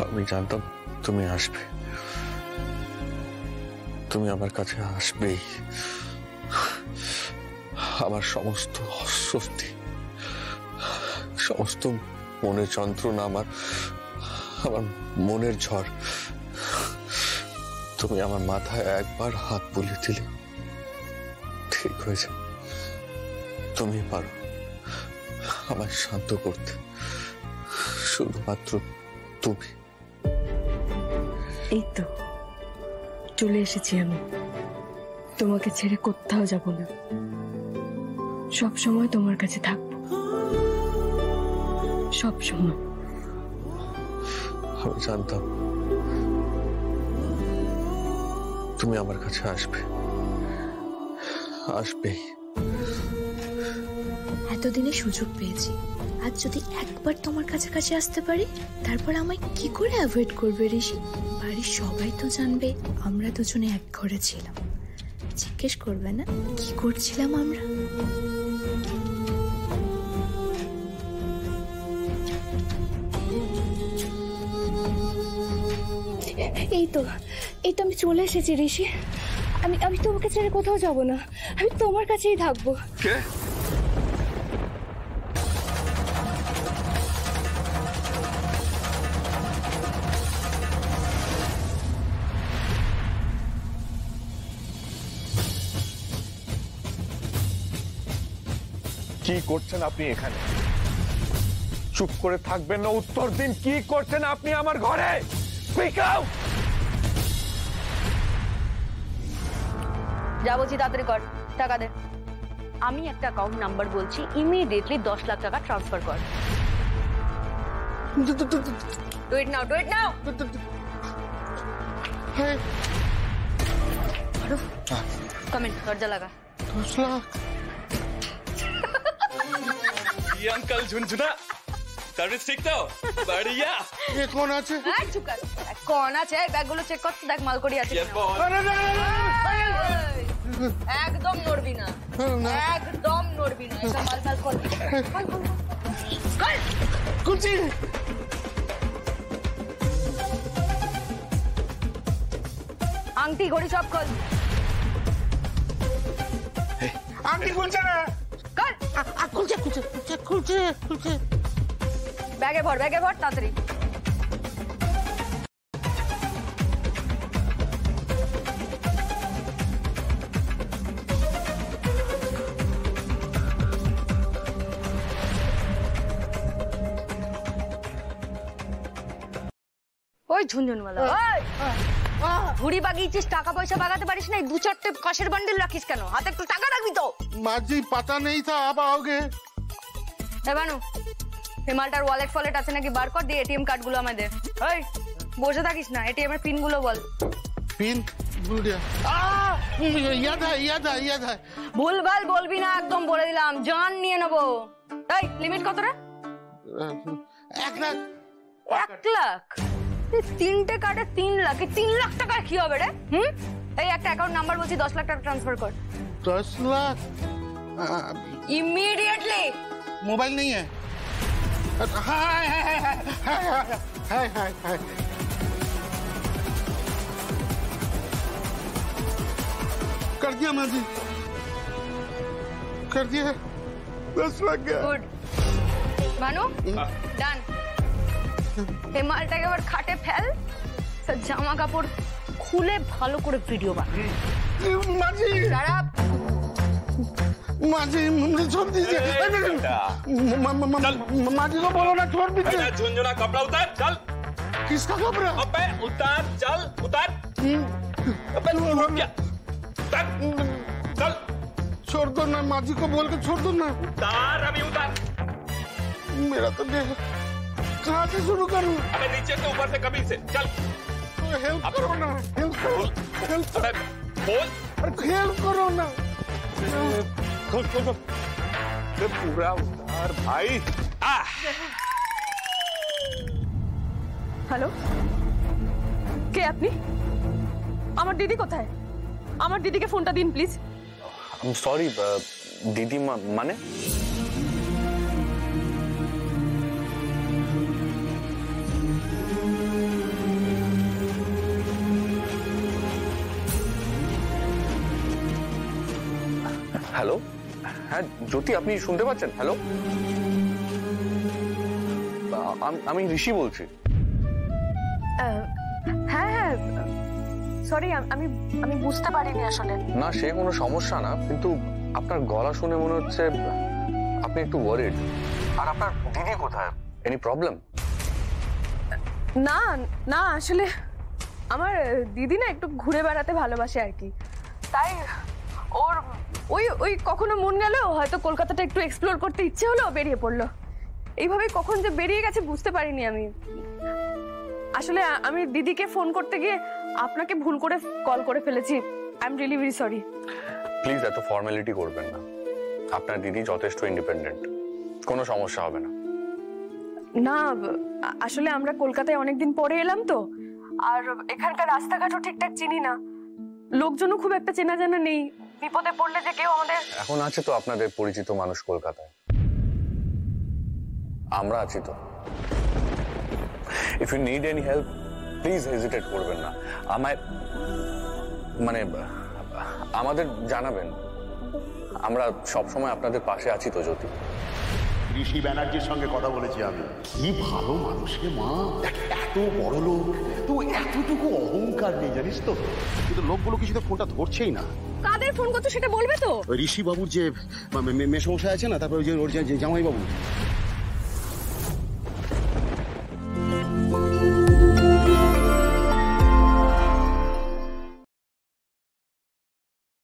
আমি জানতাম তুমি আসবে, তুমি আমার কাছে আসবেই। আমার সমস্ত অস্বস্তি, সমস্ত মনের যন্ত্রণা, আমার মনের ঝড় তুমি আমার মাথায় একবার হাত বুলিয়ে দিলে ঠিক হয়ে যাবে। তুমি পারো আমায় শান্ত করতে, শুধুমাত্র তুমি। এই তো চলে এসেছি আমি, তোমাকে ছেড়ে কোথাও যাব না, সব সময় তোমার কাছে থাকবো, সব সময়। আমি জানতাম তুমি আমার কাছে আসবে, আসবেই। এতদিনে সুযোগ পেয়েছি, আজ যদি একবার তোমার কাছাকাছি আসতে পারি, তারপর আমায় কি করে অ্যাভয়েড করবে ঋষি? বাড়ির সবাই তো জানবে আমরা দুজনে এক ঘরে ছিলাম, জিজ্ঞেস করবে না কি করছিলাম আমরা? এই তো আমি চলে এসেছি ঋষি। আমি তোমাকে ছেড়ে কোথাও যাব না, আমি তোমার কাছেই থাকবো। কি করছেন আপনি এখানে? চুপ করে থাকবেন না, উত্তর দিন। কি করছেন আপনি আমার ঘরে? Speak out. যা বলছি তাড়াতাড়ি কর, টাকা দে। আমি একটা অ্যাকাউন্ট নাম্বার বলছি, ইমিডিয়েটলি 10 লাখ টাকা ট্রান্সফার কর। Do it now, do it নাও। कम इन, दरजा लगा। 10 लाख। ये अंकल झुनझुना सर्विस ठीक तो बढ़िया। ये कौन আছে? চুপ কর। কোন আছে? ব্যাগগুলো চেক কর, দেখ মালকড়ি আছে কিনা। একদম নড়বি না, একদম নড়বি না, এটা মাল কর। কুচি। আংটি ঘড়ি সব খোল। আংটি খুলছে না। কর। খুলছে। ব্যাগে ভর তাড়াতাড়ি। ওই ঝুনঝুনওয়ালা, ওই ঘুড়ি বাগিয়েছিস, টাকা পয়সা বাগাতে পারিস না, 2-4টে কাশের বান্ডিল রাখিস কেন? হাতে একটু টাকা রাখবি তো। মাঝি পাতা নেই থা, আব आओगे। এ বানু, হিমালটার ওয়ালেট ফলেট আছে নাকি বার কর, দিয়ে এটিএম কার্ড গুলো আমায় দে। ওই বসে থাকিস না, এটিএম এর পিন গুলো বল। পিন ভুল দিয়া। याद है। ভুলভাল বলবি না, একদম বলে দিলাম, জান নিয়ে নেবো। এই লিমিট কত রে? 1 লাখ। 1 লাখ? এই 3টে কার্ডে 3 লাখ, 3 লাখ টাকা কি হবে রে? এই একটা অ্যাকাউন্ট নাম্বার বলছি, 10 লাখ টাকা ট্রান্সফার কর। 10 लाख इमीडिएटली। मोबाइल नहीं है? हाय कर दिया माजी, कर दिया। 10 लाख गया। गुड बानू, डन। এই মালটাকে আবার খাটে ফেল, জামা কাপড় খুলে ভালো করে ভিডিও বানা। माजी শাট माजी मुझे छोड़ दीजिए। माजी को बोलो ना छोड़ दीजिए। झुनझुना कपड़ा उतार, चल। किसका कपड़ा? अबे उतार, चल उतार। अबे रुक गया, उतार, चल। छोड़ दो ना, माजी को बोल के छोड़ दो ना। उतार, अभी उतार। मेरा तो देख, कहाँ से शुरू करूँ? अबे नीचे से ऊपर से कभी से, चल। हेल्प करो ना, हेल्प करो। अबे बोल, हेल्प करो ना। खोल। पूरा उतार भाई। হ্যালো, কে আপনি? আমার দিদি কোথায়? আমার দিদিকে ফোনটা দিন প্লিজ। আই এম সরি দিদি, মানে হ্যালো, হ্যাঁ জ্যোতি, আপনি শুনতে পাচ্ছেন? হ্যালো, আমি ঋষি বলছি। হ্যাঁ হ্যাঁ, সরি, আমি বুঝতে পারিনি আসলে। না, সে কোনো সমস্যা না, কিন্তু আপনার গলা শুনে মনে হচ্ছে আপনি একটু ওয়ারিড। আর আপনার দিদি কোথায়? Any problem? না না, আসলে আমার দিদি না একটু ঘুরে বেড়াতে ভালোবাসে আর কি, তাই ওর ওই কখনো মন গেল, হয়তো কলকাতাটা একটু এক্সপ্লোর করতে ইচ্ছে হলো, বেরিয়ে পড়লো। এইভাবে কখন যে বেরিয়ে গেছে বুঝতে পারিনি আমি। আসলে আমি দিদিকে ফোন করতে গিয়ে আপনাকে ভুল করে কল করে ফেলেছি। I am really very sorry. Please এত ফর্মালিটি করবেন না, আপনার দিদি যথেষ্ট ইন্ডিপেন্ডেন্ট, কোনো সমস্যা হবে না। না, আসলে আমরা কলকাতায় অনেকদিন পরে এলাম তো, আর এখানকার রাস্তাঘাটও ঠিকঠাক চিনি না, লোকজনও খুব একটা চেনা জানা নেই, বিপদে পড়লে যে কেউ আমাদের। এখন আছে তো আপনাদের পরিচিত মানুষ কলকাতায়, আমরা আছি তো। If you need any help please hesitate করবেন না, আমায় মানে আমাদের জানাবেন, আমরা সবসময় আপনাদের পাশে আছি তো। জ্যোতি, ঋষি ব্যানার্জির সঙ্গে কথা বলেছি আমি, কি ভালো মানুষ রে মা, এত বড় লোক তো এতটুকু অহংকার নেই জানিস তো। কিন্তু লোকগুলো কিছু তো ফোনটা ধরছেই না। কাদের ফোন করছো সেটা বলবে তো? ওই ঋষি বাবুর যে মেসমশাই আছে না, তারপরে ওর যে জামাই বাবু,